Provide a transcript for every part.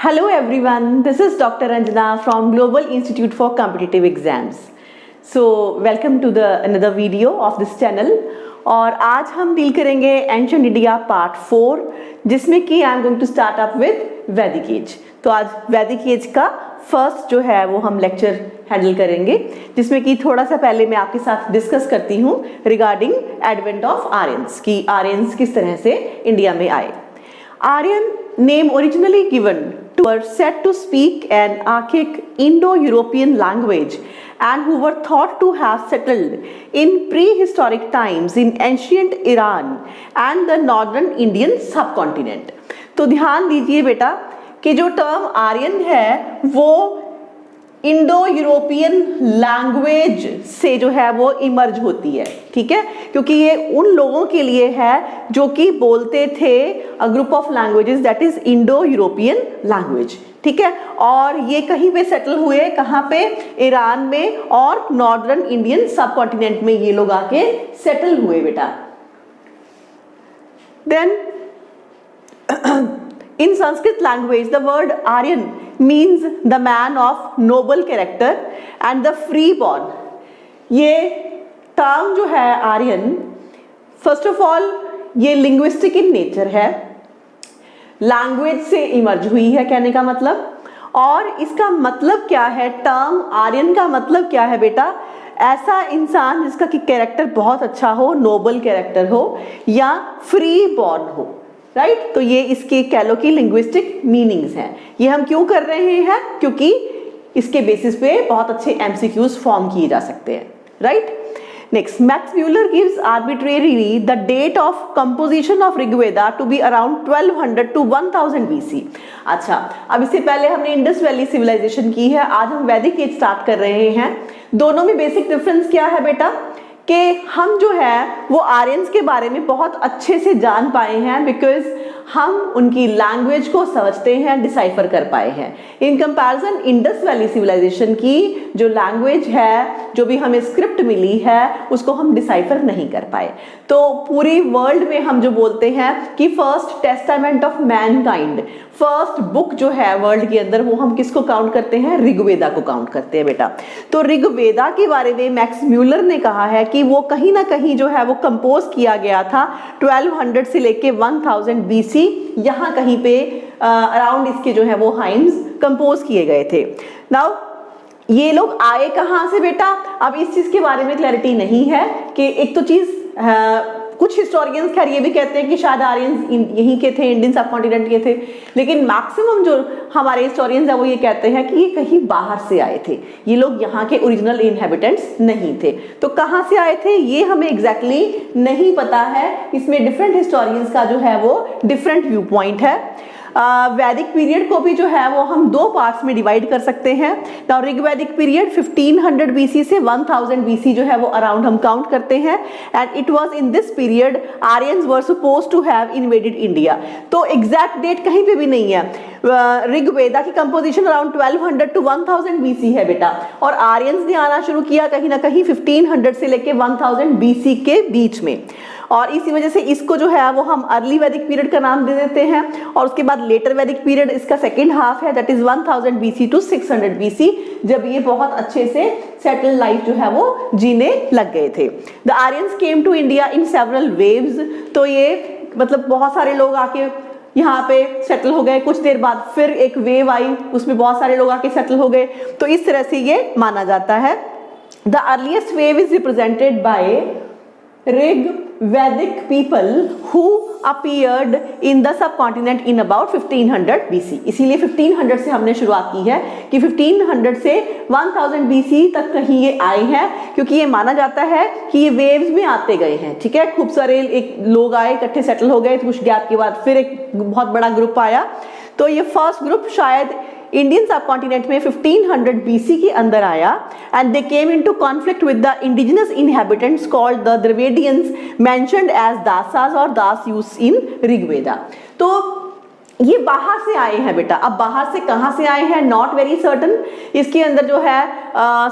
Hello everyone, this is Dr. Anjana from Global Institute for Competitive Exams. So welcome to another video of this channel. और आज हम deal करेंगे ancient India part 4 जिसमें कि I am going to start up with Vedic age. तो आज वैदिक as का फर्स्ट जो है वो हम लेक्चर हैंडल करेंगे जिसमें कि थोड़ा सा पहले मैं आपके साथ डिस्कस करती हूँ रिगार्डिंग एडवेंट ऑफ आर्यंस कि आर्यंस किस तरह से इंडिया में आए। Aryan name originally given to were said to speak an archaic Indo-European language and who were thought to have settled in prehistoric times in ancient Iran and the northern Indian subcontinent। तो ध्यान दीजिए बेटा कि जो term Aryan है वो Indo European language से जो है वो इमर्ज होती है, ठीक है, क्योंकि ये उन लोगों के लिए है जो कि बोलते थे a group of languages that is Indo European language, ठीक है। और ये कहीं पे सेटल हुए, कहाँ पे, ईरान में और नॉर्दर्न इंडियन सब कॉन्टिनेंट में ये लोग आके सेटल हुए बेटा। Then in Sanskrit language the word Aryan means the man of noble character and the freeborn। ये टर्म जो है आर्यन फर्स्ट ऑफ ऑल ये लिंग्विस्टिक इन नेचर है, लैंग्वेज से इमर्ज हुई है कहने का मतलब। और इसका मतलब क्या है, टर्म आर्यन का मतलब क्या है बेटा, ऐसा इंसान जिसका कि कैरेक्टर बहुत अच्छा हो, नोबल कैरेक्टर हो या फ्री बॉर्न हो, राइट। तो ये इसके कह लो की लिंग्विस्टिक मीनिंग्स हैं। ये हम क्यों कर रहे हैं, क्योंकि इसके बेसिस पे बहुत अच्छे एमसीक्यूज फॉर्म किए जा सकते हैं, right. Next, Max Muller gives arbitrarily the date of composition of Rigveda to be around 1200 to 1000 BC। अच्छा, अब इससे पहले हमने इंडस वैली सिविलाइजेशन की है, आज हम वैदिक एज स्टार्ट कर रहे हैं। दोनों में बेसिक डिफरेंस क्या है बेटा कि हम जो है वो आर्यंस के बारे में बहुत अच्छे से जान पाए हैं बिकॉज हम उनकी लैंग्वेज को समझते हैं, डिसाइफर कर पाए हैं। In comparison Indus valley civilisation की जो लैंग्वेज है, जो भी हमें स्क्रिप्ट मिली है, उसको हम डिसाइफर नहीं कर पाए। तो पूरी वर्ल्ड में हम जो बोलते हैं कि first testament of Mankind, first book जो है वर्ल्ड के अंदर, वो हम किसको काउंट करते हैं, ऋग्वेदा को काउंट करते हैं बेटा। तो ऋग्वेदा के बारे में मैक्स म्यूलर ने कहा है कि वो कहीं ना कहीं जो है वो कंपोज किया गया था 1200 से लेके 1000 BC, यहाँ कहीं पे अराउंड इसके जो है वो हाइम्स कंपोज किए गए थे। नाउ ये लोग आए कहाँ से बेटा, अब इस चीज के बारे में क्लैरिटी नहीं है कि एक तो चीज कुछ हिस्टोरियंस खैर ये भी कहते हैं कि शायद आर्यंस यहीं के थे, इंडियन सब कॉन्टिनेंट के थे, लेकिन मैक्सिमम जो हमारे हिस्टोरियंस है वो ये कहते हैं कि ये कहीं बाहर से आए थे, ये लोग यहाँ के ओरिजिनल इनहेबिटेंट्स नहीं थे। तो कहाँ से आए थे ये हमें एग्जैक्टली नहीं पता है, इसमें डिफरेंट हिस्टोरियंस का जो है वो डिफरेंट व्यू पॉइंट है। वैदिक पीरियड को भी जो है वो हम दो पार्ट्स में डिवाइड कर सकते हैं। नाउ ऋग्वैदिक पीरियड 1500 BC से 1000 BC जो है वो अराउंड हम काउंट करते हैं and it was in this period Aryans were supposed to have invaded India. तो एग्जैक्ट डेट कहीं पे भी नहीं है। ऋग्वेदा की कंपोजिशन अराउंड 1200 टू 1000 BC है बेटा, और आर्यंस ने आना शुरू किया कहीं ना कहीं 1500 से लेके 1000 BC के बीच में, और इसी वजह से इसको जो है वो हम अर्ली वैदिक पीरियड का नाम दे देते हैं। और उसके बाद लेटर वैदिक पीरियड इसका सेकेंड हाफ है, that is 1000 BC to 600 BC, जब ये बहुत अच्छे से सेटल लाइफ जो है वो जीने लग गए थे। The Aryans came to India in several waves. तो ये मतलब बहुत सारे लोग आके यहाँ पे सेटल हो गए, कुछ देर बाद फिर एक वेव आई, उसमें बहुत सारे लोग आके सेटल हो गए। तो इस तरह से ये माना जाता है। The earliest wave is represented by Rig Vedic people who appeared in the subcontinent in about 1500 BC। इसीलिए 1500 से हमने शुरुआत की है कि 1500 से 1000 BC तक कहीं ये आए हैं, क्योंकि ये माना जाता है कि ये वेव्स में आते गए हैं, ठीक है। खूब सारे एक लोग आए, इकट्ठे सेटल हो गए, तो कुछ गैप के बाद फिर एक बहुत बड़ा ग्रुप आया। तो ये फर्स्ट ग्रुप शायद इंडियन सब कॉन्टिनेंट में 1500 BC के अंदर आया and they came into conflict with the indigenous inhabitants called the Dravidians mentioned as Dasas और दास यूज इन ऋग्वेदा। तो ये बाहर से आए हैं बेटा। अब बाहर से कहाँ से आए हैं, नॉट वेरी सर्टन। इसके अंदर जो है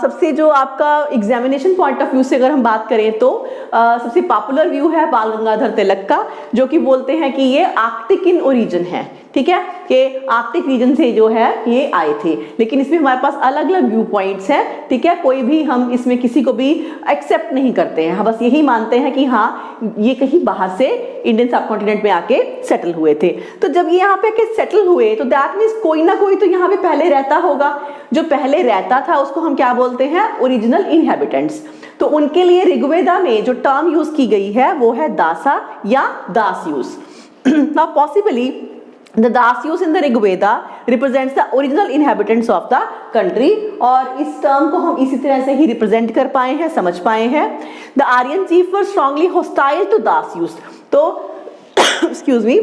सबसे जो आपका एग्जामिनेशन पॉइंट ऑफ व्यू से अगर हम बात करें तो सबसे पॉपुलर व्यू है बाल गंगाधर तिलक का, जो कि बोलते हैं कि ये आर्कटिक इन ओरिजिन है, ठीक है, कि आर्कटिक रीजन से जो है ये आए थे। लेकिन इसमें हमारे पास अलग अलग व्यू पॉइंट्स हैं, ठीक है, कोई भी हम इसमें किसी को भी एक्सेप्ट नहीं करते हैं, हम बस यही मानते हैं कि हाँ ये कहीं बाहर से इंडियन सब कॉन्टिनेंट में आके सेटल हुए थे। तो जब ये यहाँ पे आके सेटल हुए तो दैट मीन्स कोई ना कोई तो यहाँ पे पहले रहता होगा, जो पहले रहता था उसको हम क्या बोलते हैं, ओरिजिनल इनहेबिटेंट्स। तो उनके लिए ऋग्वेदा में जो टर्म यूज की गई है वो है दासा या Dasyus. Now possibly The Dasyus in the Rigveda represents the original inhabitants of the country, और इस टर्म को हम इसी तरह से ही रिप्रेजेंट कर पाए हैं, समझ पाए हैं। The Aryan chief were strongly hostile to Dasyus, तो एक्सक्यूज मी,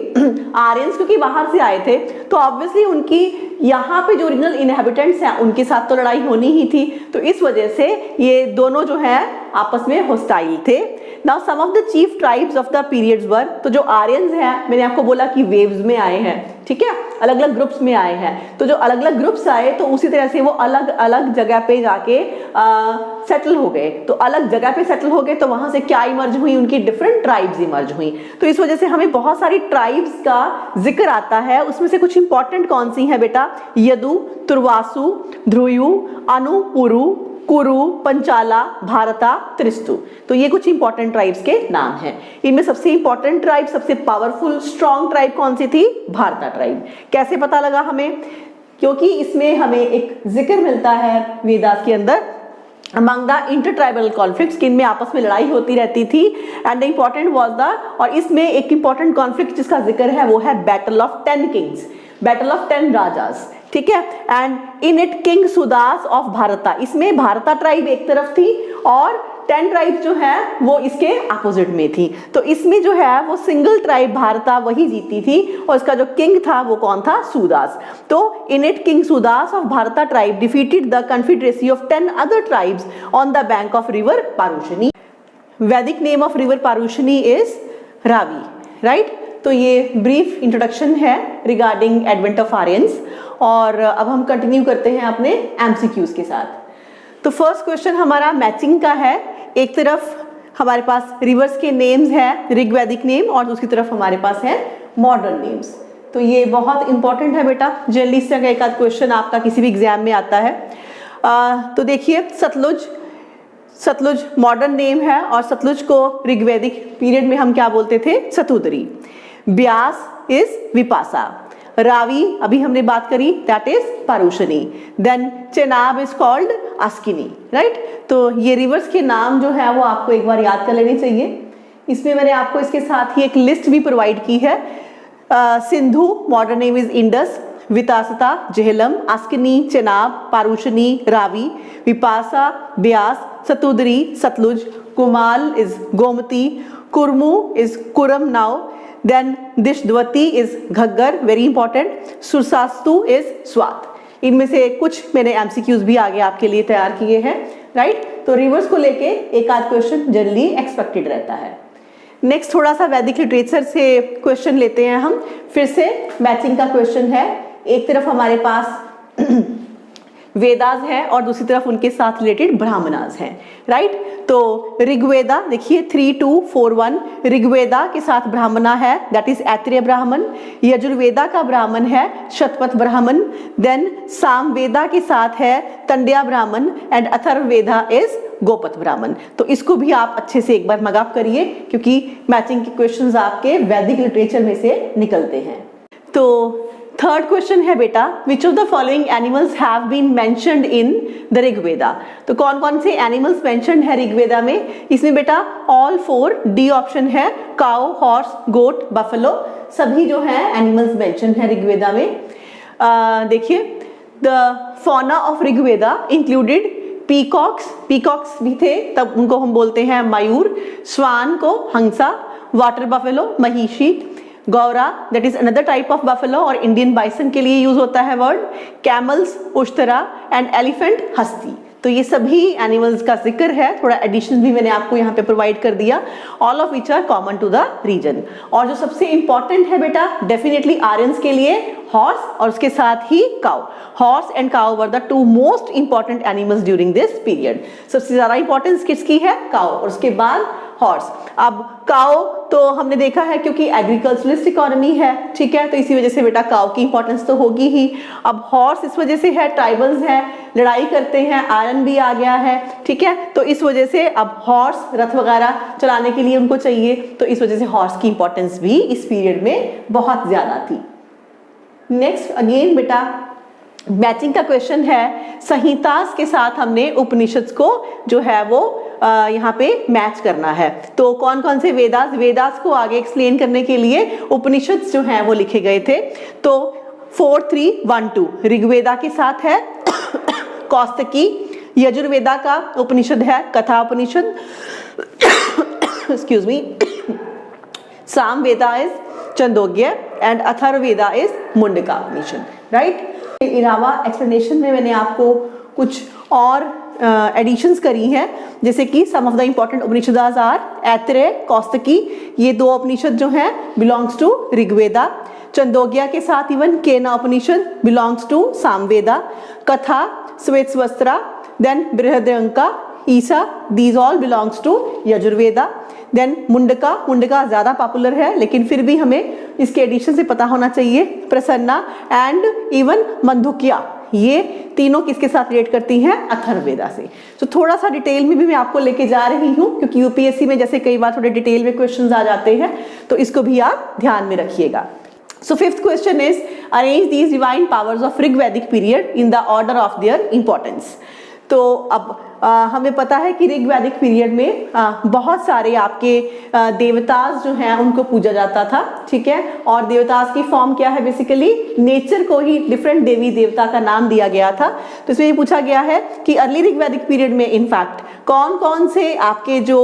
आर्यंस क्योंकि बाहर से आए थे तो ऑब्वियसली उनकी यहाँ पे जो ओरिजिनल इनहेबिटेंट्स हैं उनके साथ तो लड़ाई होनी ही थी, तो इस वजह से ये दोनों जो है आपस में हॉस्टाइल थे। Now some of the chief tribes of the periods were, तो जो आर्यंस हैं मैंने आपको बोला कि वेव्स में आए हैं, ठीक है, अलग अलग ग्रुप्स में आए हैं, तो जो अलग अलग ग्रुप्स आए तो उसी तरह से वो अलग अलग जगह पे जाके सेटल हो गए। तो अलग जगह पे सेटल हो गए तो वहां से क्या इमर्ज हुई, उनकी डिफरेंट ट्राइब्स इमर्ज हुई। तो इस वजह से हमें बहुत सारी ट्राइब्स का जिक्र आता है, उसमें से कुछ इंपॉर्टेंट कौन सी है बेटा, यदु, तुर्वासु, ध्रुयु, अनु, पुरु, कुरु, पंचाला, भारता, त्रिस्तु। तो ये कुछ इंपॉर्टेंट ट्राइब्स के नाम हैं। इनमें सबसे इंपॉर्टेंट ट्राइब, सबसे पावरफुल स्ट्रॉन्ग ट्राइब कौन सी थी, भारता ट्राइब। कैसे पता लगा हमें, क्योंकि इसमें हमें एक जिक्र मिलता है वेदास के अंदर अमंग द इंटरट्राइबल कॉन्फ्लिक्ट्स, कि इनमें आपस में लड़ाई होती रहती थी, and the important was the, और इसमें एक इंपॉर्टेंट कॉन्फ्लिक्ट जिसका जिक्र है वो है battle of 10 Kings, battle of 10 rajas, ठीक है, and in it king Sudas of भारता, इसमें भारता ट्राइब एक तरफ थी और 10 ट्राइब जो है वो इसके अपोजिट में थी। तो इसमें जो है वो सिंगल ट्राइब भारता वही जीती थी और इसका जो किंग था वो कौन था, सुदास। तो in it king Sudas of Bharata tribe defeated the confederacy of 10 other tribes on the bank of river Parushni. Vedic name of river Parushni is Ravi, right. तो ये ब्रीफ इंट्रोडक्शन है रिगार्डिंग एडवेंट ऑफ आर्यंस, और अब हम कंटिन्यू करते हैं अपने एमसीक्यूज के साथ। तो फर्स्ट क्वेश्चन हमारा मैचिंग का है, एक तरफ हमारे पास रिवर्स के नेम्स हैं, ऋग्वैदिक नेम, और दूसरी तरफ हमारे पास है मॉडर्न नेम्स। तो ये बहुत इंपॉर्टेंट है बेटा, जनरली इस तरह का एक आध क्वेश्चन आपका किसी भी एग्जाम में आता है। तो देखिए सतलुज मॉडर्न नेम है, और सतलुज को ऋग्वैदिक पीरियड में हम क्या बोलते थे, सतुदरी। ब्यास इज विपासा, रावी अभी हमने बात करी that is Parushni, then Chenab is called Askini, right. तो ये रिवर्स के नाम जो है वो आपको एक बार याद कर लेने चाहिए। इसमें मैंने आपको इसके साथ ही एक लिस्ट भी प्रोवाइड की है। Sindhu modern name is Indus, Vitasta Jhelum, Askini Chenab, Parushni Ravi, Vipasa Beas, Satudri Sutlej, Kumal is Gomati, Kurmu is Kurram now, then Drishadvati is Ghaggar, very important, Suvastu is Swat. इनमें से कुछ मैंने एमसीक्यूज भी आगे आपके लिए तैयार किए हैं, राइट। तो रिवर्स को लेके एक आध क्वेश्चन जनरली एक्सपेक्टेड रहता है। नेक्स्ट थोड़ा सा वैदिक लिटरेचर से क्वेश्चन लेते हैं हम, फिर से मैचिंग का क्वेश्चन है। एक तरफ हमारे पास वेदास हैं और दूसरी तरफ उनके साथ रिलेटेड ब्राह्मणास हैं, राइट। तो ऋग्वेदा देखिए 3241, ऋग्वेदा के साथ ब्राह्मणा है दैट इज ऐत्रेय ब्राह्मण, यजुर्वेदा का ब्राह्मण है शतपथ ब्राह्मण, देन सामवेदा के साथ है तंड्या ब्राह्मण, एंड अथर्ववेदा इज गोपथ ब्राह्मण। तो इसको भी आप अच्छे से एक बार मगाप करिए क्योंकि मैचिंग के क्वेश्चंस आपके वैदिक लिटरेचर में से निकलते हैं। तो थर्ड क्वेश्चन है बेटा, which of the following animals have been mentioned in the Rigveda. तो कौन कौन से एनिमल्स मेंशन्ड है ऋग्वेदा में, इसमें बेटा ऑल 4, डी ऑप्शन है, काउ, हॉर्स, गोट, बफेलो, सभी जो है एनिमल्स मेंशन्ड है ऋग्वेदा में। देखिए the fauna of Rigveda included peacocks भी थे, तब उनको हम बोलते हैं मयूर, स्वान को हंसा, वाटर बफेलो महिषी, गौरा that is another type of buffalo और इंडियन बाइसन के लिए यूज होता है वर्ड, कैमल्स उश्तरा, एंड एलिफेंट हस्ती। तो ये सभी एनिमल्स का जिक्र है, थोड़ा एडिशन भी मैंने आपको यहाँ पे प्रोवाइड कर दिया, all of which are common to the region. और जो सबसे इंपॉर्टेंट है बेटा डेफिनेटली आर्यंस के लिए हॉर्स और उसके साथ ही cow. Horse and cow were the two most important animals during this period. सबसे ज्यादा इंपॉर्टेंस किसकी है? काउ, और उसके बाद हॉर्स। अब काउ तो हमने देखा है क्योंकि एग्रीकल्चरलिस्ट इकोनॉमी है, ठीक है, तो इसी वजह से बेटा काउ की इंपॉर्टेंस तो होगी ही। अब हॉर्स इस वजह से है, ट्राइबल्स है, लड़ाई करते हैं, आयरन भी आ गया है, ठीक है, तो इस वजह से अब हॉर्स रथ वगैरह चलाने के लिए उनको चाहिए, तो इस वजह से हॉर्स की इंपॉर्टेंस भी इस पीरियड में बहुत ज्यादा थी। नेक्स्ट अगेन बेटा मैचिंग का क्वेश्चन है, संहितास के साथ हमने उपनिषद को जो है वो यहाँ पे मैच करना है। तो कौन कौन से वेदास, वेदास को आगे एक्सप्लेन करने के लिए उपनिषद जो हैं वो लिखे गए थे। तो 4, 3, 1, 2 ऋग्वेदा के साथ है कौस्तकी, यजुर्वेदा का उपनिषद है Katha Upanishad, excuse me, Samaveda is Chandogya and Atharvaveda is Mundaka Upanishad, right. इलावा एक्सप्लेनेशन में मैंने आपको कुछ और एडिशंस करी हैं, जैसे कि some of the important Upanishads are Aitareya, Kaushitaki, ये 2 उपनिषद जो हैं बिलोंग्स टू ऋग्वेदा। छंदोग्य के साथ इवन केना उपनिषद belongs to Samaveda. Katha, Shvetashvatara, then Brihadaranyaka, Isha, these all belongs to Yajurveda. Then Mundaka, Mundaka ज्यादा पॉपुलर है लेकिन फिर भी हमें इसके एडिशन से पता होना चाहिए। प्रसन्ना एंड इवन मंधुक्या, ये तीनों किसके साथ रिलेट करती हैं? अथर्ववेदा से। तो थोड़ा सा डिटेल में भी मैं आपको लेके जा रही हूँ क्योंकि यूपीएससी में जैसे कई बार थोड़े डिटेल में क्वेश्चंस आ जाते हैं, तो इसको भी आप ध्यान में रखिएगा। So fifth question is arrange these divine powers of Rigvedic period in the order of their importance. तो अब हमें पता है कि ऋग्वैदिक पीरियड में बहुत सारे आपके देवतास जो हैं उनको पूजा जाता था, ठीक है, और देवतास की फॉर्म क्या है? बेसिकली नेचर को ही डिफरेंट देवी देवता का नाम दिया गया था। तो इसमें ये पूछा गया है कि अर्ली ऋग्वैदिक पीरियड में इनफैक्ट कौन कौन से आपके जो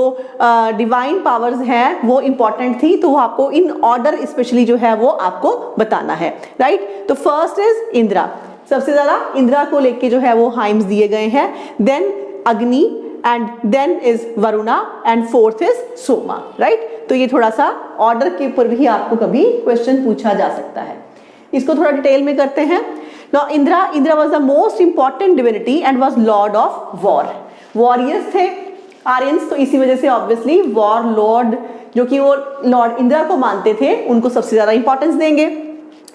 डिवाइन पावर्स हैं वो इंपॉर्टेंट थी, तो वो आपको इन ऑर्डर स्पेशली जो है वो आपको बताना है, राइट। तो फर्स्ट इज इंद्रा, सबसे ज्यादा इंद्रा को लेके जो है वो हाइम्स दिए गए हैं। Then Agni and then is Varuna and fourth is Soma, right. तो ये थोड़ा सा ऑर्डर के ऊपर भी आपको कभी क्वेश्चन पूछा जा सकता है। इसको थोड़ा डिटेल में करते हैं। Now Indira was the most important divinity and was Lord of war. Warriors थे आर्यंस, तो इसी वजह से ऑब्वियसली वॉर लॉर्ड जो कि वो लॉर्ड इंद्रा को मानते थे उनको सबसे ज्यादा इंपॉर्टेंस देंगे।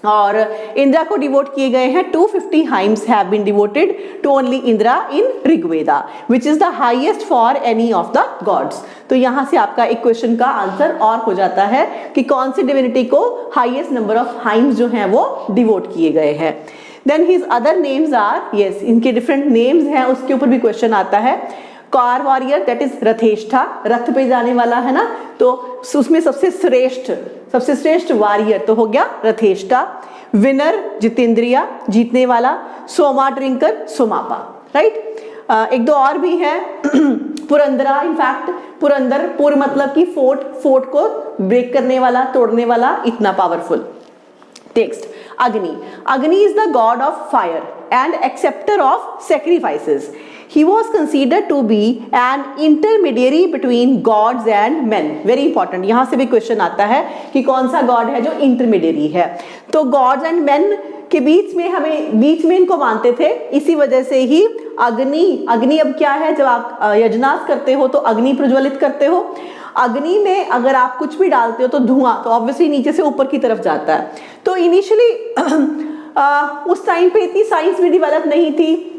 और इंद्रा को डिवोट किए गए हैं 250 hymns have been devoted to only Indra in Rigveda which is the highest for any of the gods. तो यहां से आपका एक क्वेश्चन का आंसर और हो जाता है कि कौन सी डिविनिटी को हाईएस्ट नंबर ऑफ हाइम्स जो हैं वो डिवोट किए गए हैं। Then his other names are, yes इनके डिफरेंट नेम्स हैं उसके ऊपर भी क्वेश्चन आता है। Car warrior that is Rathestha, रथ पे जाने वाला है ना, तो उसमें सबसे श्रेष्ठ वॉरियर तो हो गया रथेष्ठा। विनर जितेंद्रिया, जीतने वाला। सोमा ड्रिंकर सोमापा, राइट। एक दो और भी है पुरंदरा, इनफैक्ट पुरंदर, पुर मतलब कि फोर्ट को ब्रेक करने वाला, तोड़ने वाला, इतना पावरफुल। टेक्स्ट अग्नि is the God of fire and acceptor of sacrifices. He was considered to be an intermediary between gods and men. Very important, यहाँ से भी क्वेश्चन आता है कि कौन सा गॉड है जो इंटरमीडियरी है। तो गॉड्स एंड मेन के बीच में इनको मानते थे, इसी वजह से ही अग्नि अब क्या है, जब आप यजनास करते हो तो अग्नि प्रज्वलित करते हो। अग्नि में अगर आप कुछ भी डालते हो तो धुआं तो ऑब्वियसली नीचे से ऊपर की तरफ जाता है। तो इनिशियली उस टाइम पे इतनी साइंस भी डेवलप नहीं थी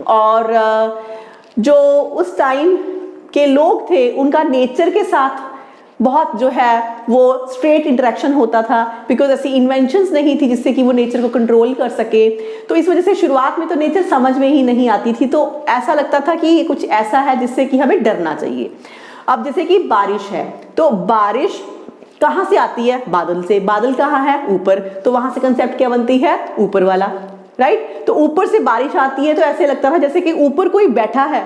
और जो उस टाइम के लोग थे उनका नेचर के साथ बहुत जो है वो स्ट्रेट इंटरेक्शन होता था, बिकॉज ऐसी इन्वेंशंस नहीं थी जिससे कि वो नेचर को कंट्रोल कर सके। तो इस वजह से शुरुआत में तो नेचर समझ में ही नहीं आती थी, तो ऐसा लगता था कि ये कुछ ऐसा है जिससे कि हमें डरना चाहिए। अब जैसे कि बारिश है, तो बारिश कहाँ से आती है? बादल से। बादल कहाँ है? ऊपर। तो वहां से कंसेप्ट क्या बनती है? ऊपर वाला, राइट। तो ऊपर से बारिश आती है तो ऐसे लगता था जैसे कि ऊपर कोई बैठा है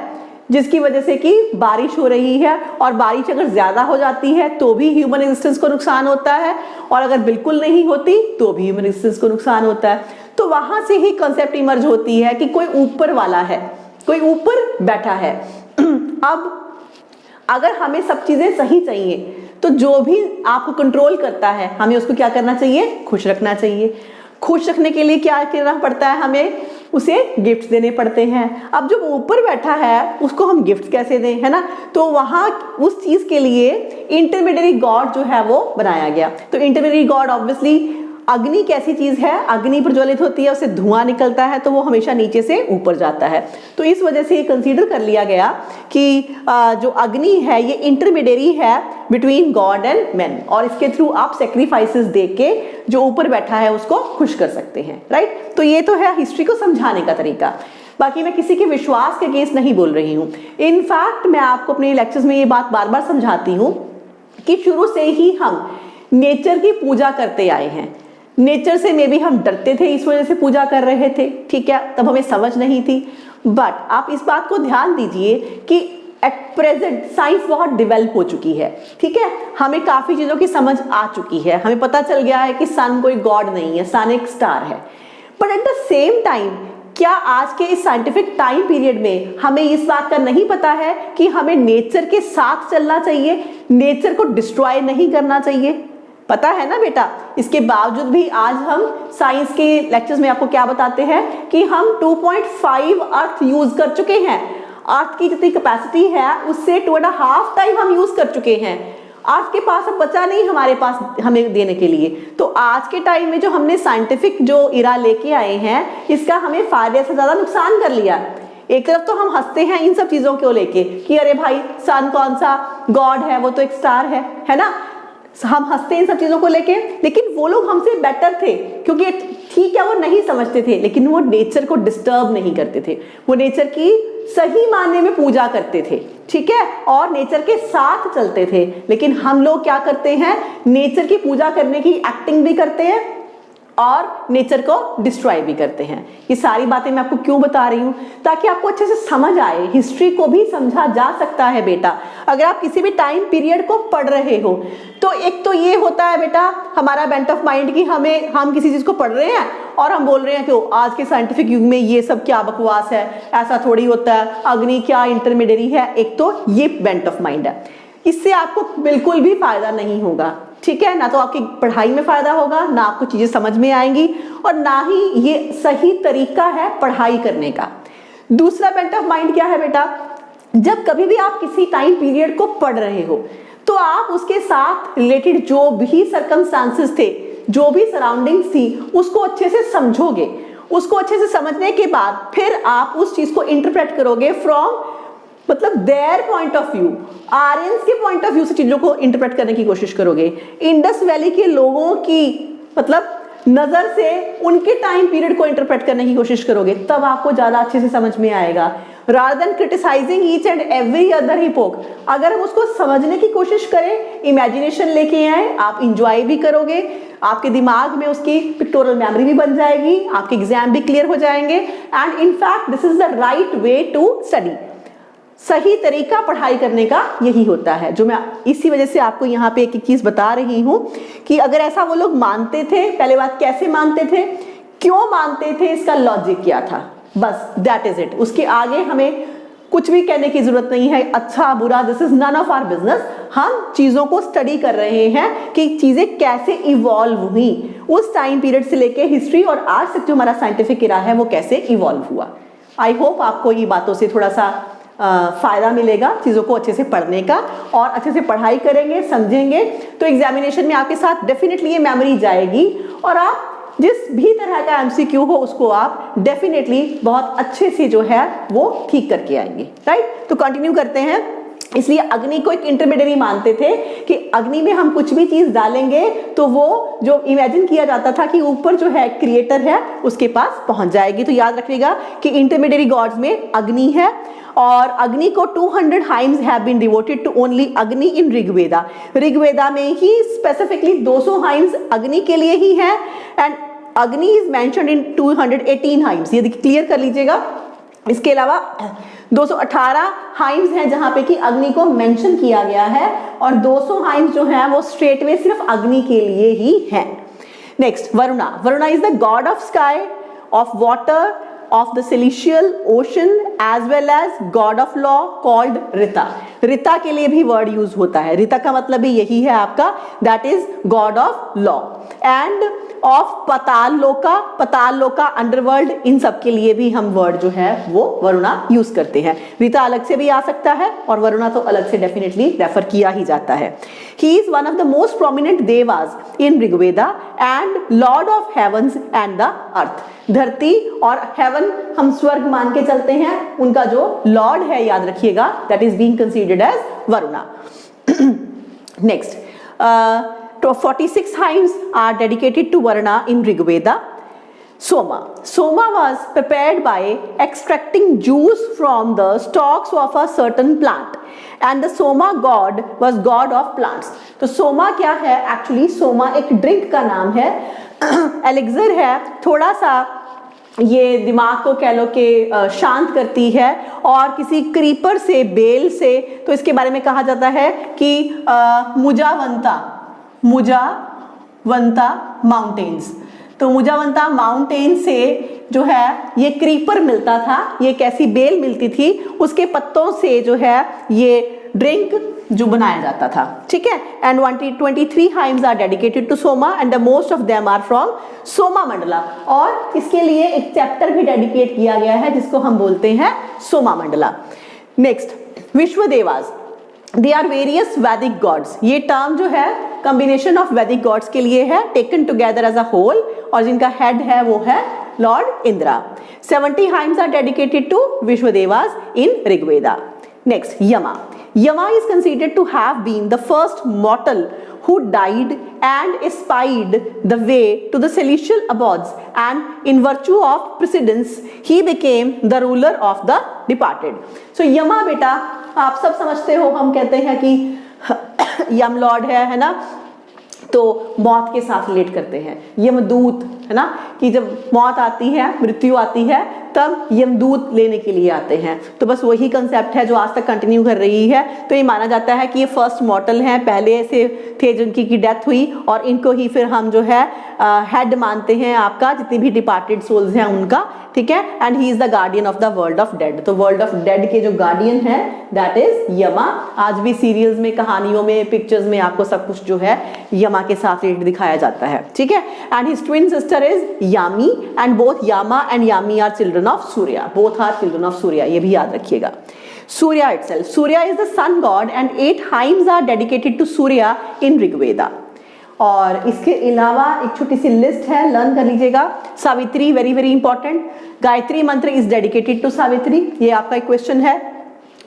जिसकी वजह से कि बारिश हो रही है, और बारिश अगर ज्यादा हो जाती है तो भी ह्यूमन एग्जिस्टेंस को नुकसान होता है, और अगर बिल्कुल नहीं होती तो भी ह्यूमन एग्जिस्टेंस को नुकसान होता है। तो वहां से ही कंसेप्ट इमर्ज होती है कि कोई ऊपर वाला है, कोई ऊपर बैठा है। अब अगर हमें सब चीजें सही चाहिए तो जो भी आपको कंट्रोल करता है हमें उसको क्या करना चाहिए? खुश रखना चाहिए। खुश रखने के लिए क्या करना पड़ता है, हमें उसे गिफ्ट देने पड़ते हैं। अब जो ऊपर बैठा है उसको हम गिफ्ट कैसे दें, है ना। तो वहां उस चीज के लिए इंटरमीडियरी गॉड जो है वो बनाया गया। तो इंटरमीडियरी गॉड ऑब्वियसली, अग्नि कैसी चीज है, अग्नि प्रज्वलित होती है, उससे धुआं निकलता है तो वो हमेशा नीचे से ऊपर जाता है। तो इस वजह से ये कंसीडर कर लिया गया कि जो अग्नि है ये इंटरमीडियरी है बिटवीन गॉड एंड मैन, और इसके थ्रू आप सेक्रीफाइसेस दे के जो ऊपर बैठा है उसको खुश कर सकते हैं, राइट। तो ये तो है हिस्ट्री को समझाने का तरीका। बाकी मैं किसी के विश्वास के अगेंस्ट नहीं बोल रही हूँ। इनफैक्ट मैं आपको अपने लेक्चर्स में ये बात बार बार समझाती हूँ कि शुरू से ही हम नेचर की पूजा करते आए हैं। नेचर से मे भी हम डरते थे, इस वजह से पूजा कर रहे थे, ठीक है, तब हमें समझ नहीं थी। बट आप इस बात को ध्यान दीजिए कि एट प्रेजेंट साइंस बहुत डेवलप हो चुकी है, ठीक है, हमें काफी चीजों की समझ आ चुकी है। हमें पता चल गया है कि सन कोई गॉड नहीं है, सन एक स्टार है। But at the same time क्या आज के इस साइंटिफिक टाइम पीरियड में हमें इस बात का नहीं पता है कि हमें नेचर के साथ चलना चाहिए, नेचर को डिस्ट्रॉय नहीं करना चाहिए? पता है ना बेटा। इसके बावजूद भी आज हम साइंस के लेक्चर्स में आपको क्या बताते हैं कि हम 2.5 अर्थ यूज कर चुके हैं। अर्थ की जितनी कैपेसिटी है उससे 2.5 टाइम हम यूज कर चुके हैं। अर्थ के पास अब बचा नहीं हमारे पास हमें देने के लिए। तो आज के टाइम में जो हमने साइंटिफिक जो इरा लेके आए हैं, इसका हमें फायदे से ज्यादा नुकसान कर लिया। एक तरफ तो हम हंसते हैं इन सब चीजों को लेके कि अरे भाई सन कौन सा गॉड है, वो तो एक स्टार है ना। हम हंसते हैं इन सब चीजों को लेके, लेकिन वो लोग हमसे बेटर थे क्योंकि ठीक है वो नहीं समझते थे, लेकिन वो नेचर को डिस्टर्ब नहीं करते थे, वो नेचर की सही मायने में पूजा करते थे, ठीक है, और नेचर के साथ चलते थे। लेकिन हम लोग क्या करते हैं, नेचर की पूजा करने की एक्टिंग भी करते हैं और नेचर को डिस्ट्रॉय भी करते हैं। ये सारी बातें मैं आपको क्यों बता रही हूँ, ताकि आपको अच्छे से समझ आए। हिस्ट्री को भी समझा जा सकता है बेटा। अगर आप किसी भी टाइम पीरियड को पढ़ रहे हो तो एक तो ये होता है बेटा हमारा बेंट ऑफ माइंड कि हम किसी चीज को पढ़ रहे हैं और हम बोल रहे हैं कि आज के साइंटिफिक युग में ये सब क्या बकवास है, ऐसा थोड़ी होता है, अग्नि क्या इंटरमीडियरी है। एक तो ये बेंट ऑफ माइंड है, इससे आपको बिल्कुल भी फायदा नहीं होगा, ठीक है। ना तो आपकी पढ़ाई में फायदा होगा, ना आपको चीजें समझ में आएंगी, और ना ही ये सही तरीका है पढ़ाई करने का। दूसरा बेंट ऑफ माइंड क्या है बेटा, जब कभी भी आप किसी टाइम पीरियड को पढ़ रहे हो तो आप उसके साथ रिलेटेड जो भी सर्कमस्टांसेस थे, जो भी सराउंडिंग्स थी, उसको अच्छे से समझोगे। उसको अच्छे से समझने के बाद फिर आप उस चीज को इंटरप्रेट करोगे फ्रॉम मतलब their point of view, Aryans के पॉइंट ऑफ व्यू से चीजों को इंटरप्रेट करने की कोशिश करोगे। इंडस वैली के लोगों की मतलब नजर से उनके टाइम पीरियड को इंटरप्रेट करने की कोशिश करोगे, तब आपको ज्यादा अच्छे से समझ में आएगा। Rather than criticizing each and every other हिपोक, अगर हम उसको समझने की कोशिश करें, इमेजिनेशन लेके आए, आप इंजॉय भी करोगे, आपके दिमाग में उसकी पिक्टोरल मेमोरी भी बन जाएगी, आपके एग्जाम भी क्लियर हो जाएंगे। And in fact this is the right way to study. सही तरीका पढ़ाई करने का यही होता है, जो मैं इसी वजह से आपको यहाँ पे एक एक चीज बता रही हूँ कि अगर ऐसा वो लोग मानते थे, पहले बात कैसे मानते थे, क्यों मानते थे, इसका लॉजिक क्या था, बस दैट इज इट। उसके आगे हमें कुछ भी कहने की जरूरत नहीं है, अच्छा बुरा, this is none of our business. हम चीजों को स्टडी कर रहे हैं कि चीजें कैसे इवॉल्व हुई उस टाइम पीरियड से लेके हिस्ट्री, और आज तक जो हमारा साइंटिफिक इरा है वो कैसे इवॉल्व हुआ। आई होप आपको ये बातों से थोड़ा सा फायदा मिलेगा चीजों को अच्छे से पढ़ने का, और अच्छे से पढ़ाई करेंगे, समझेंगे तो एग्जामिनेशन में आपके साथ डेफिनेटली ये मेमोरी जाएगी, और आप जिस भी तरह का एमसीक्यू हो उसको आप डेफिनेटली बहुत अच्छे से जो है वो ठीक करके आएंगे, राइट। तो कंटिन्यू करते हैं। इसलिए अग्नि को एक इंटरमीडियरी मानते थे कि अग्नि में हम कुछ भी चीज डालेंगे तो वो जो इमेजिन किया जाता था कि ऊपर जो है क्रिएटर है उसके पास पहुंच जाएगी। तो याद रखिएगा कि इंटरमीडियरी गॉड्स में अग्नि है, और अग्नि को 200 hymns have been devoted to only Agni in Rigveda. Rigveda में ही स्पेसिफिकली 200 हाइम्स अग्नि के लिए ही है, एंड अग्नि इज मेंशन्ड इन 218 हाइम्स, ये क्लियर कर लीजिएगा। इसके अलावा 218 हाइम्स हैं जहां पे कि अग्नि को मेंशन किया गया है, और 200 हाइम्स जो है वो स्ट्रेट में सिर्फ अग्नि के लिए ही है। Next, Varuna. Varuna is the God of sky, of water, of the celestial ocean as well as god of law called Rita. Rita के लिए भी वर्ड यूज होता है। Rita का मतलब भी यही है आपका, that is god of law. And of पताल लोका अंडरवर्ल्ड, इन सब के लिए भी हम वर्ड जो है वो वरुणा यूज करते हैं। रीता अलग से भी आ सकता है और वरुणा तो अलग से डेफिनेटली रेफर किया ही जाता है। He is one of the most prominent devas in Rigveda and lord of heavens and the earth. धरती और हेवन हम स्वर्ग मान के चलते हैं, उनका जो लॉर्ड है याद रखिएगा, that is being considered as Varuna. Next, 46 hymns are dedicated to Varuna in Rigveda. Soma was prepared by extracting juice from the stalks of a certain plant, and the Soma god was god of plants. तो Soma क्या है? Actually Soma एक drink का नाम है, elixir है, थोड़ा सा ये दिमाग को कह लो कि शांत करती है, और किसी क्रीपर से, बेल से, तो इसके बारे में कहा जाता है कि मुजावंता माउंटेन्स, तो मुजावंता माउंटेन से जो है ये क्रीपर मिलता था, ये कैसी बेल मिलती थी, उसके पत्तों से जो है ये ड्रिंक जो बनाया जाता था, ठीक है। And 23 hymns are dedicated to Soma and the most of them are from Soma mandala, और इसके लिए एक चैप्टर भी डेडिकेट किया गया है जिसको हम बोलते हैं Soma mandala. Next, Vishwa devas, they are various Vedic gods, ये टर्म जो है कॉम्बिनेशन ऑफ वैदिक गॉड्स के लिए है, taken together as a whole, और जिनका हेड है वो है lord Indra. 70 hymns are dedicated to Vishwadevas in Rigveda. Next, Yama is considered to have been the first mortal who died and espied the way to the celestial abodes, and in virtue of precedence he became the ruler of the departed. So Yama बेटा आप सब समझते हो, हम कहते हैं कि यम Lord है ना, तो मौत के साथ रिलेट करते हैं। यमदूत है ना, कि जब मौत आती है, मृत्यु आती है, तब यमदूत लेने के लिए आते हैं, तो बस वही कंसेप्ट है जो आज तक कंटिन्यू कर रही है। तो ये माना जाता है कि ये फर्स्ट मॉर्टल हैं, पहले से थे जिनकी की डेथ हुई, और इनको ही फिर हम जो है हेड मानते हैं आपका, जितनी भी डिपार्टेड सोल्स हैं उनका, ठीक है। And he is the guardian of the world of dead, तो वर्ल्ड ऑफ डेड के जो गार्डियन है दैट इज यमा। आज भी सीरियल्स में, कहानियों में, पिक्चर्स में आपको सब कुछ जो है यमा के साथ रिलेटेड दिखाया जाता है, ठीक है। And his twin sister is Yami, and both Yama and Yami are children of Surya, both are children of Surya, ये भी याद रखिएगा। Surya itself, Surya is the sun god and 8 hymns are dedicated to Surya in Rigveda. और इसके अलावा एक छोटी सी लिस्ट है, लर्न कर लीजिएगा। Savitri, very very important, Gayatri मंत्र इज डेडिकेटेड टू सावित्री, ये आपका एक क्वेश्चन है।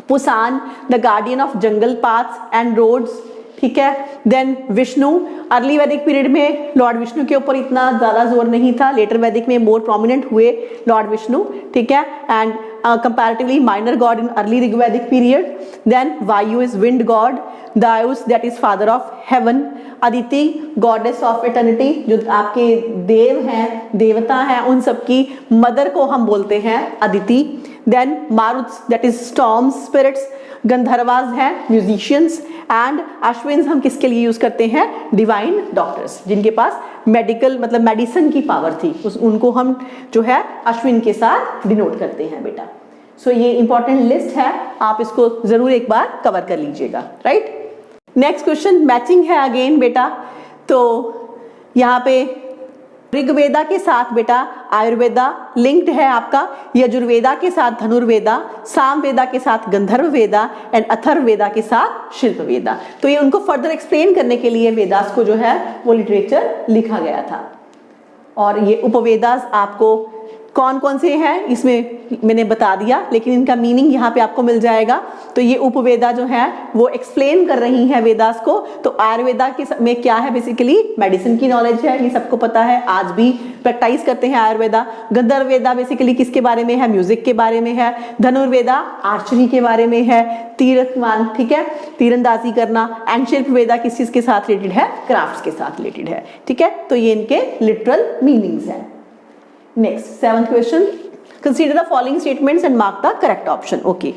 Pusan, the guardian of jungle paths and roads, ठीक है। Then Vishnu, early Vedic period में लॉर्ड विष्णु के ऊपर इतना ज्यादा जोर नहीं था, लेटर वैदिक में मोर प्रोमिनेंट हुए लॉर्ड विष्णु, ठीक है। And comparatively minor god in early Rigvedic period. Then Vayu is wind god, Dayus that is father of heaven, Aditi goddess of eternity, जो आपके देव हैं, देवता हैं, उन सब की मदर को हम बोलते हैं Aditi. Then Maruts that is storm spirits, गंधर्वास हैं म्यूजिशियंस, एंड अश्विन्स हम किसके लिए यूज करते हैं? डिवाइन डॉक्टर्स, जिनके पास मेडिकल मतलब मेडिसिन की पावर थी, उनको हम जो है अश्विन के साथ डिनोट करते हैं बेटा। सो ये इंपॉर्टेंट लिस्ट है, आप इसको जरूर एक बार कवर कर लीजिएगा, राइट। नेक्स्ट क्वेश्चन मैचिंग है अगेन बेटा, तो यहाँ पे ऋग्वेदा के साथ बेटा आयुर्वेदा लिंक्ड है आपका, यजुर्वेदा के साथ धनुर्वेदा, सामवेदा के साथ गंधर्व वेदा, एंड अथर्ववेदा के साथ शिल्प वेदा। तो ये उनको फर्दर एक्सप्लेन करने के लिए वेदास को जो है वो लिटरेचर लिखा गया था। और ये उपवेदास आपको कौन कौन से हैं इसमें मैंने बता दिया, लेकिन इनका मीनिंग यहाँ पे आपको मिल जाएगा। तो ये उपवेदा जो है वो एक्सप्लेन कर रही हैं वेदास को। तो आयुर्वेदा के में क्या है? बेसिकली मेडिसिन की नॉलेज है, ये सबको पता है, आज भी प्रैक्टिस करते हैं आयुर्वेदा। गंधर्ववेदा बेसिकली किसके बारे में है? म्यूजिक के बारे में है। धनुर्वेदा आर्चरी के बारे में है, तीरकमान, ठीक है, तीरंदाजी करना। एंड शिल्प वेदा किस चीज के साथ रिलेटेड है? क्राफ्ट्स के साथ रिलेटेड है, ठीक है। तो ये इनके लिटरल मीनिंग्स है। Next 7th question, consider the following statements and mark the correct option. Okay,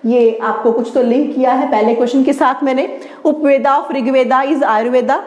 ये आपको कुछ तो लिंक किया है पहले क्वेश्चन के साथ मैंने। Upaveda of Rigveda is Ayurveda,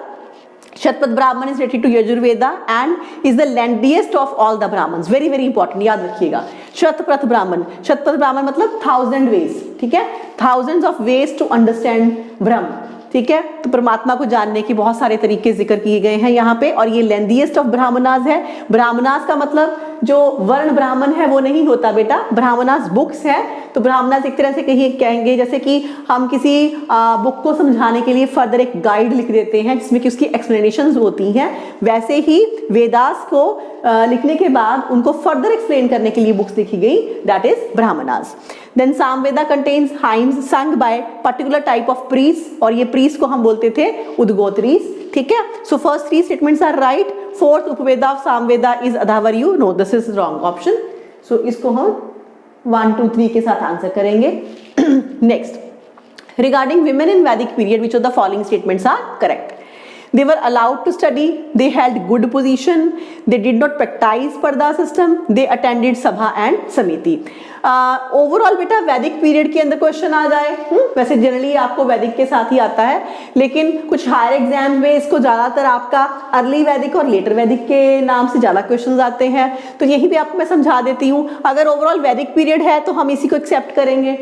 Shatapatha Brahmana is related to Yajurveda and is the lengthiest of all the Brahmans. Very very important, याद रखिएगा। शतपथ ब्राह्मण, शतपथ ब्राह्मण मतलब 1000 वेज, ठीक है, thousands of ways to understand Brahma. ठीक है। तो परमात्मा को जानने के बहुत सारे तरीके जिक्र किए गए हैं यहाँ पे, और ये लेंथीएस्ट ऑफ ब्राह्मणास है। ब्राह्मणास का मतलब जो वर्ण ब्राह्मण है वो नहीं होता बेटा, ब्राह्मणास बुक्स है। तो ब्राह्मणास एक तरह से कहेंगे जैसे कि हम किसी बुक को समझाने के लिए फर्दर एक गाइड लिख देते हैं जिसमें कि उसकी एक्सप्लेनेशंस होती हैं, वैसे ही वेदास को लिखने के बाद उनको फर्दर एक्सप्लेन करने के लिए बुक्स लिखी गई, that is Brahmanas. Then Samaveda contains hymns sung by particular type of priest, और ये प्रीस्ट को हम बोलते थे उद्गोत्रीस, ठीक है। So first 3 statements are right. Fourth Upaveda of Samaveda is Adhvaryu, no this is wrong option. So इसको हम 1 2 3 के साथ आंसर करेंगे। Next, regarding women in Vedic period which of the following statements are correct? They were allowed to study, they held good position, they did not practice parda system, they attended sabha and samiti. Overall बेटा वैदिक period के अंदर question आ जाए, वैसे generally आपको वैदिक के साथ ही आता है, लेकिन कुछ हायर एग्जाम में इसको ज्यादातर आपका अर्ली वैदिक और लेटर वैदिक के नाम से ज्यादा क्वेश्चन आते हैं। तो यहीं पे आपको मैं समझा देती हूँ, अगर ओवरऑल वैदिक पीरियड है तो हम इसी को एक्सेप्ट करेंगे,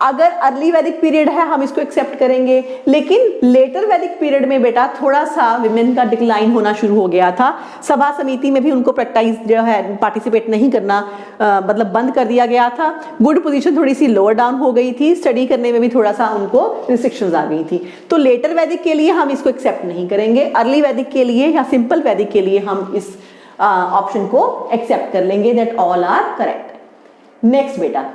अगर अर्ली वैदिक पीरियड है हम इसको एक्सेप्ट करेंगे, लेकिन लेटर वैदिक पीरियड में बेटा थोड़ा सा विमेन का डिक्लाइन होना शुरू हो गया था। सभा समिति में भी उनको प्रैक्टिस जो है पार्टिसिपेट नहीं करना मतलब बंद कर दिया गया था। गुड पोजीशन थोड़ी सी लोअर डाउन हो गई थी, स्टडी करने में भी थोड़ा सा उनको रिस्ट्रिक्शंस आ गई थी। तो लेटर वैदिक के लिए हम इसको एक्सेप्ट नहीं करेंगे, अर्ली वैदिक के लिए या सिंपल वैदिक के लिए हम इस ऑप्शन को एक्सेप्ट कर लेंगे, that all are correct. Next बेटा,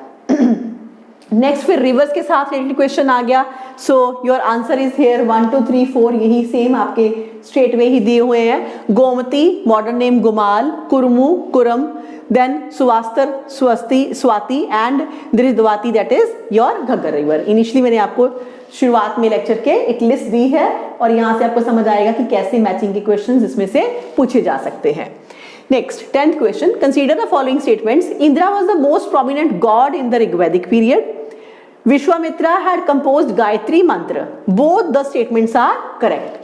नेक्स्ट फिर रिवर्स के साथ रिलेटेड क्वेश्चन आ गया। So your answer is here 1 2 3 4, यही सेम आपके स्ट्रेट वे ही दिए हुए हैं। Gomati modern name Gumal, Krumu Kurram, then Suvastu Swasti Swati and Drishadvati that is your Ghaggar river. Initially मैंने आपको शुरुआत में लेक्चर के एक लिस्ट दी है और यहाँ से आपको समझ आएगा कि कैसे मैचिंग के क्वेश्चन इसमें से पूछे जा सकते हैं। Next, 10th question. Consider the following statements. Indra was the most prominent god in the Rigvedic period. Vishwamitra had composed Gayatri mantra. Both the statements are correct.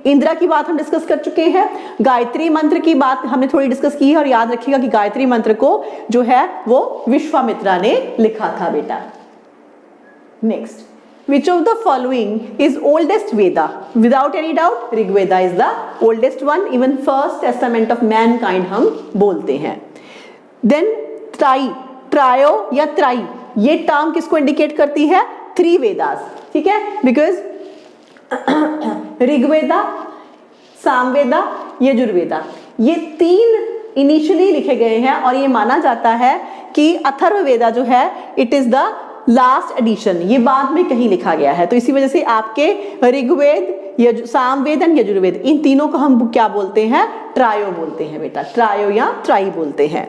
Indira की बात हम डिस्कस कर चुके हैं, गायत्री मंत्र की बात हमने थोड़ी डिस्कस की है, और याद रखिएगा कि गायत्री मंत्र को जो है वो विश्वामित्रा ने लिखा था बेटा। Next, which of the following is oldest Veda? Without any doubt, Rig Veda is the oldest one. Even first testament of mankind हम बोलते हैं। Then tri, trio या tri, ये टर्म किसको इंडिकेट करती है? 3 वेदास, ठीक है, बिकॉज ऋग्वेदा, सामवेदा, यजुर्वेदा, ये 3 इनिशियली लिखे गए हैं और ये माना जाता है कि अथर्ववेदा जो है it is the last addition, ये बाद में कहीं लिखा गया है। तो इसी वजह से आपके ऋग्वेद, सामवेद एंड यजुर्वेद, इन तीनों को हम क्या बोलते हैं? ट्रायो बोलते हैं बेटा, ट्रायो या ट्राई बोलते हैं।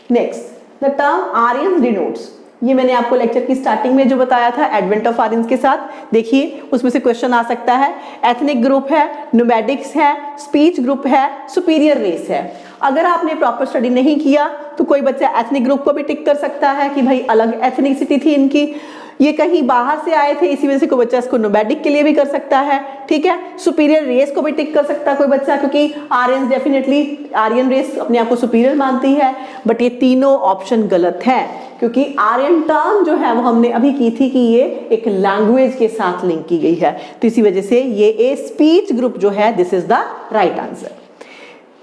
Next, the term Aryan denotes, ये मैंने आपको लेक्चर की स्टार्टिंग में जो बताया था एडवेंट ऑफ आर्यंस के साथ, देखिए उसमें से क्वेश्चन आ सकता है। एथनिक ग्रुप है, नोमैडिक्स है, स्पीच ग्रुप है, सुपीरियर रेस है। अगर आपने प्रॉपर स्टडी नहीं किया तो कोई बच्चा एथनिक ग्रुप को भी टिक कर सकता है कि भाई अलग एथनिसिटी थी इनकी, ये कहीं बाहर से आए थे, इसी वजह से कोई बच्चा इसको नोमैडिक के लिए भी कर सकता है, ठीक है। सुपीरियर रेस को भी टिक कर सकता है कोई बच्चा, क्योंकि आर्यन डेफिनेटली आर्यन रेस अपने आप को सुपीरियर मानती है। बट ये तीनों ऑप्शन गलत है, क्योंकि आर्यन टर्म जो है वो हमने अभी की थी कि ये एक लैंग्वेज के साथ लिंक की गई है, तो इसी वजह से ये ए स्पीच ग्रुप जो है this is the right answer.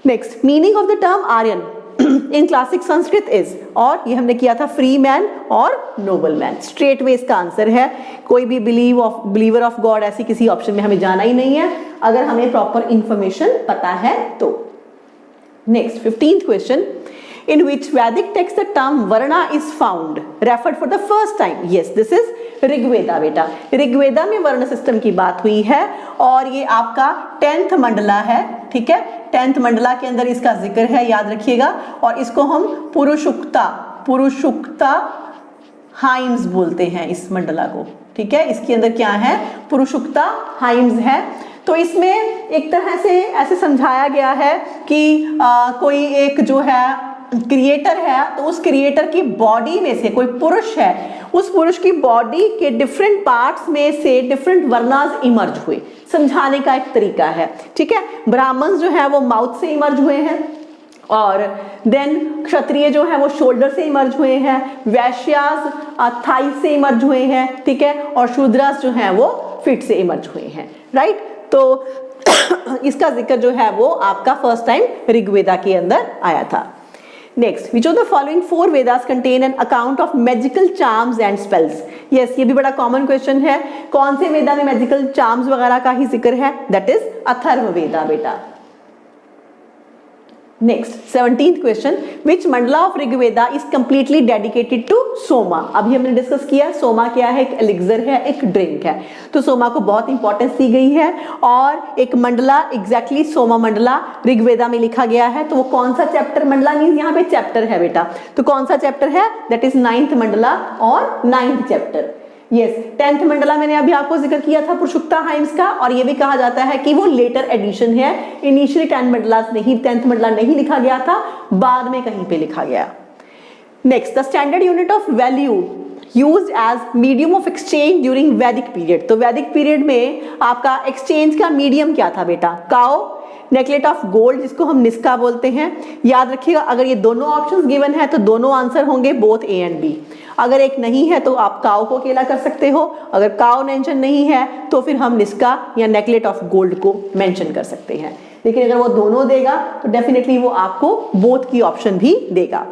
Next, meaning of the term Aryan in classic Sanskrit is, और ये हमने किया था फ्री मैन और नोबल मैन, स्ट्रेट वे इसका आंसर है। कोई भी बिलीवर ऑफ गॉड ऐसी किसी ऑप्शन में हमें जाना ही नहीं है अगर हमें प्रॉपर इंफॉर्मेशन पता है तो। Next, 15th question, in which Vedic text the term Varna is found referred for the first time? Yes, this is Rigveda बेटा, ऋग्वेदा में वर्ण सिस्टम की बात हुई है और ये आपका 10th मंडला है, ठीक है। 10th मंडला के अंदर इसका जिक्र है, याद रखिएगा, और इसको हम पुरुषुक्ता हाइम्स बोलते हैं इस मंडला को, ठीक है। इसके अंदर क्या है? पुरुषुक्ता हाइम्स है। तो इसमें एक तरह से ऐसे समझाया गया है कि कोई एक जो है क्रिएटर है, तो उस क्रिएटर की बॉडी में से कोई पुरुष है, उस पुरुष की बॉडी के डिफरेंट पार्ट्स में से डिफरेंट वर्णास इमर्ज हुए, समझाने का एक तरीका है, ठीक है। ब्राह्मण जो है वो माउथ से इमर्ज हुए हैं, और देन क्षत्रिय जो है वो शोल्डर से इमर्ज हुए हैं, वैश्यास थाई से इमर्ज हुए हैं, ठीक है, और शूद्रास जो है वो फिर से इमर्ज हुए हैं, राइट। तो इसका जिक्र जो है वो आपका फर्स्ट टाइम ऋग्वेदा के अंदर आया था। Next, which of the following 4 Vedas contain an account of magical charms and spells. Yes, ये भी बड़ा कॉमन क्वेश्चन है, कौन से वेदा में मैजिकल चार्म्स वगैरह का ही जिक्र है? दैट इज अथर्ववेदा बेटा। Next 17th question, which mandala of Rigveda is completely dedicated to Soma. अभी हमने डिस्कस किया सोमा क्या है, एक एलिक्सर है, एक ड्रिंक है, तो सोमा को बहुत इंपॉर्टेंस दी गई है और एक मंडला एग्जैक्टली सोमा मंडला ऋग्वेदा में लिखा गया है। तो वो कौन सा चैप्टर, मंडला मीन्स यहाँ पे चैप्टर है बेटा, तो कौन सा चैप्टर है? दैट इज 9th मंडला और 9th chapter. Yes, 10th Mandla मैंने अभी आपको जिक्र किया था पुरुषुक्ता हाइम्स का, और ये भी कहा जाता है कि वो लेटर एडिशन है, इनिशियली 10 मंडला नहीं, 10th मंडला नहीं लिखा गया था, बाद में कहीं पे लिखा गया। Next, the standard unit of value used as medium of exchange during Vedic period. तो वैदिक पीरियड में आपका एक्सचेंज का मीडियम क्या था बेटा? काओ, नेकलेट ऑफ गोल्ड जिसको हम निस्का बोलते हैं। याद रखिएगा, अगर ये दोनों ऑप्शंस गिवन है तो दोनों आंसर होंगे बोथ ए एंड बी। अगर एक नहीं है तो आप काओ को अकेला कर सकते हो, अगर काओ मेंशन नहीं है तो फिर हम निस्का या नेकलेट ऑफ गोल्ड को मेंशन कर सकते हैं। लेकिन अगर वो दोनों देगा तो डेफिनेटली वो आपको बोथ की ऑप्शन भी देगा।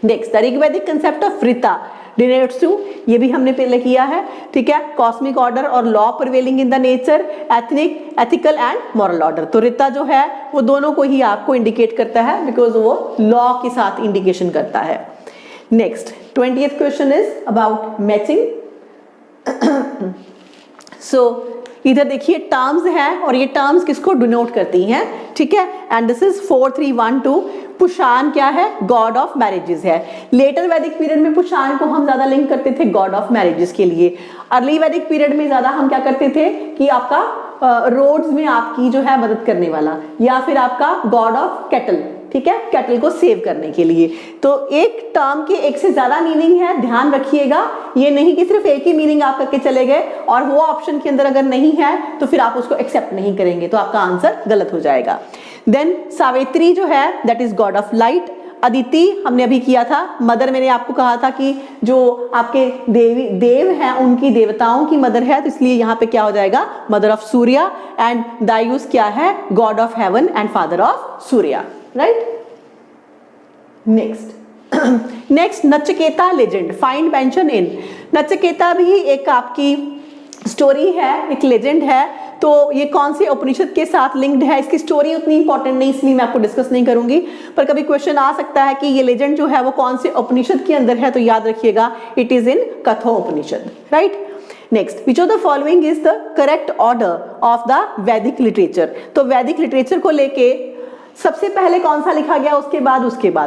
Next, the Rigvedic concept of Rita denotes to, ये भी हमने पहले किया है, ठीक है, कॉस्मिक ऑर्डर और law prevailing in the nature, ethnic, ethical and moral order. तो ऋता जो है वो दोनों को ही आपको इंडिकेट करता है, बिकॉज वो लॉ के साथ इंडिकेशन करता है। Next 20th question is about matching. So इधर देखिए टर्म्स है और ये टर्म्स किसको डिनोट करती हैं, ठीक है, एंड दिस इज 4312। पुषान क्या है? गॉड ऑफ मैरिजेस है। लेटर वैदिक पीरियड में पुषान को हम ज्यादा लिंक करते थे गॉड ऑफ मैरिजेस के लिए। अर्ली वैदिक पीरियड में ज्यादा हम क्या करते थे कि आपका रोड्स में आपकी जो है मदद करने वाला, या फिर आपका गॉड ऑफ कैटल, ठीक है, कैटल को सेव करने के लिए। तो एक टर्म के एक से ज्यादा मीनिंग है, ध्यान रखिएगा, ये नहीं कि सिर्फ एक ही मीनिंग आप करके चले गए और वो ऑप्शन के अंदर अगर नहीं है तो फिर आप उसको एक्सेप्ट नहीं करेंगे, तो आपका आंसर गलत हो जाएगा। देन सावित्री जो है that is God of light. Aditi हमने अभी किया था। मदर मैंने आपको कहा था कि जो आपके देव हैं उनकी देवताओं की मदर है, तो इसलिए यहाँ पे क्या हो जाएगा? Mother of Surya. एंड दायूस क्या है? God of heaven and father of Surya, right. Next Nachiketa legend find mention in. Nachiketa भी एक आपकी स्टोरी है, एक लेजेंड है, तो ये कौन से उपनिषद के साथ लिंक्ड है? इसकी स्टोरी उतनी इंपॉर्टेंट नहीं, इसलिए मैं आपको डिस्कस नहीं करूंगी, पर कभी क्वेश्चन आ सकता है कि ये लेजेंड जो है वो कौन से उपनिषद के अंदर है, तो याद रखिएगा it is in Kathopanishad, right. Next, which of the following is the correct order of the वैदिक लिटरेचर। तो वैदिक लिटरेचर को लेके सबसे पहले कौन सा लिखा गया, उसके बाद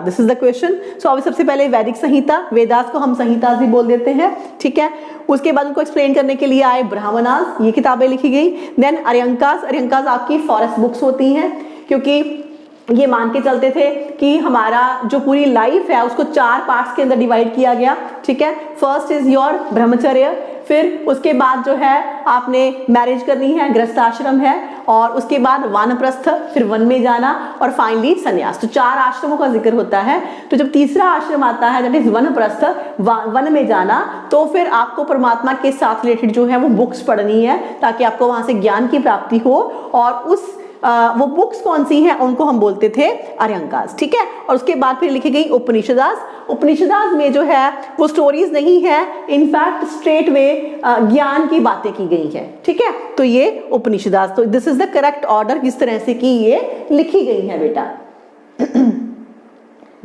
दिस इज द क्वेश्चन। सो अभी सबसे पहले वैदिक संहिता, वेदास को हम संहिता भी बोल देते हैं, ठीक है। उसके बाद उनको एक्सप्लेन करने के लिए आए ब्राह्मणास, ये किताबें लिखी गई। देन अर्यंकास, अर्यंकास आपकी फॉरेस्ट बुक्स होती हैं, क्योंकि ये मान के चलते थे कि हमारा जो पूरी लाइफ है उसको 4 पार्ट्स के अंदर डिवाइड किया गया, ठीक है। फर्स्ट इज योर ब्रह्मचर्य, फिर उसके बाद जो है आपने मैरिज करनी है, गृहस्थाश्रम है, और उसके बाद वानप्रस्थ, फिर वन में जाना, और फाइनली संन्यास। तो 4 आश्रमों का जिक्र होता है। तो जब तीसरा आश्रम आता है दैट इज वनप्रस्थ, वन में जाना, तो फिर आपको परमात्मा के साथ रिलेटेड जो है वो बुक्स पढ़नी है, ताकि आपको वहां से ज्ञान की प्राप्ति हो। और उस वो बुक्स कौन सी हैं उनको हम बोलते थे अर्यंकास, ठीक है। और उसके बाद फिर लिखी गई उपनिषदास। उपनिषदास में जो है वो स्टोरीज नहीं है, इनफैक्ट स्ट्रेट वे ज्ञान की बातें की गई है, ठीक है। तो ये उपनिषदास, तो this is the correct order जिस तरह से कि ये लिखी गई है बेटा।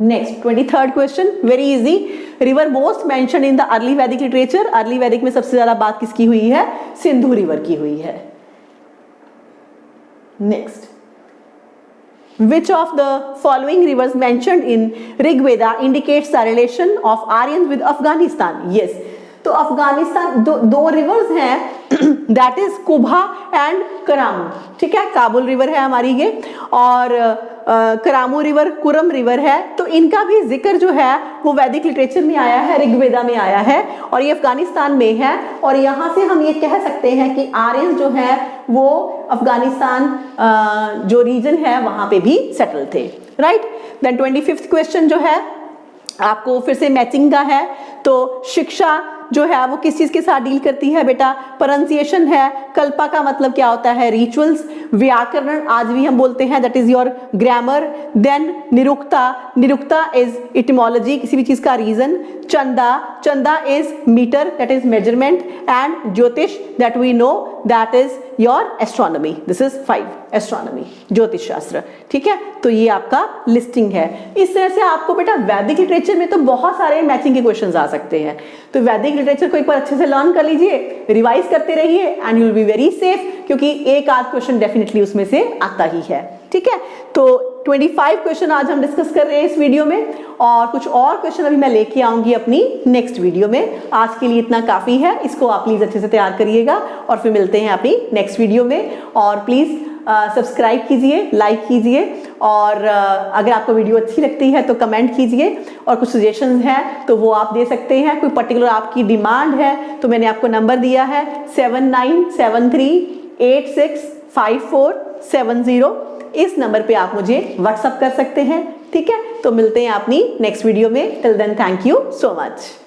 Next 23rd question, very easy. River most mention in the early वैदिक लिटरेचर। अर्ली वैदिक में सबसे ज्यादा बात किसकी हुई है? सिंधु रिवर की हुई है। Next, which of the following rivers mentioned in Rig Veda indicates the relation of Aryans with Afghanistan? Yes, तो अफगानिस्तान दो रिवर्स हैं, दैट इज कुभा एंड करामू, ठीक है। काबुल रिवर है हमारी ये, और करामू रिवर कुरम रिवर है। तो इनका भी जिक्र जो है वो वैदिक लिटरेचर में आया है, ऋग्वेदा में आया है, और ये अफगानिस्तान में है। और यहाँ से हम ये कह सकते हैं कि आर्यन जो है वो अफगानिस्तान जो रीजन है वहां पे भी सेटल थे, राइट। देन 25th क्वेश्चन जो है आपको फिर से मैचिंग का है। तो शिक्षा जो है वो किस चीज के साथ डील करती है बेटा, प्रोनाउंसिएशन है, कल्पा का मतलब क्या होता है, रिचुअल्स, व्याकरण आज भी हम बोलते हैं that is your grammar, then Nirukta, Nirukta is etymology, किसी भी चीज का reason, Chhanda, Chhanda is metre that is measurement, and Jyotish that we know that is your astronomy, this is 5 astronomy, ज्योतिष शास्त्र, ठीक है। तो ये आपका लिस्टिंग है। इस तरह से आपको बेटा वैदिक लिटरेचर में तो बहुत सारे मैचिंग के क्वेश्चंस आ सकते हैं, तो वैदिक लिटरेचर को एक बार अच्छे से लर्न कर लीजिए, रिवाइज करते रहिए and you will be very safe, क्योंकि एक आध क्वेश्चन डेफिनेटली उसमें से आता ही है, ठीक है। तो 25 क्वेश्चन आज हम डिस्कस कर रहे हैं इस वीडियो में, और कुछ और क्वेश्चन अभी मैं लेके आऊंगी अपनी नेक्स्ट वीडियो में। आज के लिए इतना काफी है, इसको आप प्लीज अच्छे से तैयार करिएगा और फिर मिलते हैं अपनी नेक्स्ट वीडियो में। और प्लीज सब्सक्राइब कीजिए, लाइक कीजिए, और अगर आपको वीडियो अच्छी लगती है तो कमेंट कीजिए, और कुछ सजेशंस हैं तो वो आप दे सकते हैं। कोई पर्टिकुलर आपकी डिमांड है तो मैंने आपको नंबर दिया है 7973865470, इस नंबर पे आप मुझे व्हाट्सअप कर सकते हैं, ठीक है। तो मिलते हैं अपनी नेक्स्ट वीडियो में, till then thank you so much.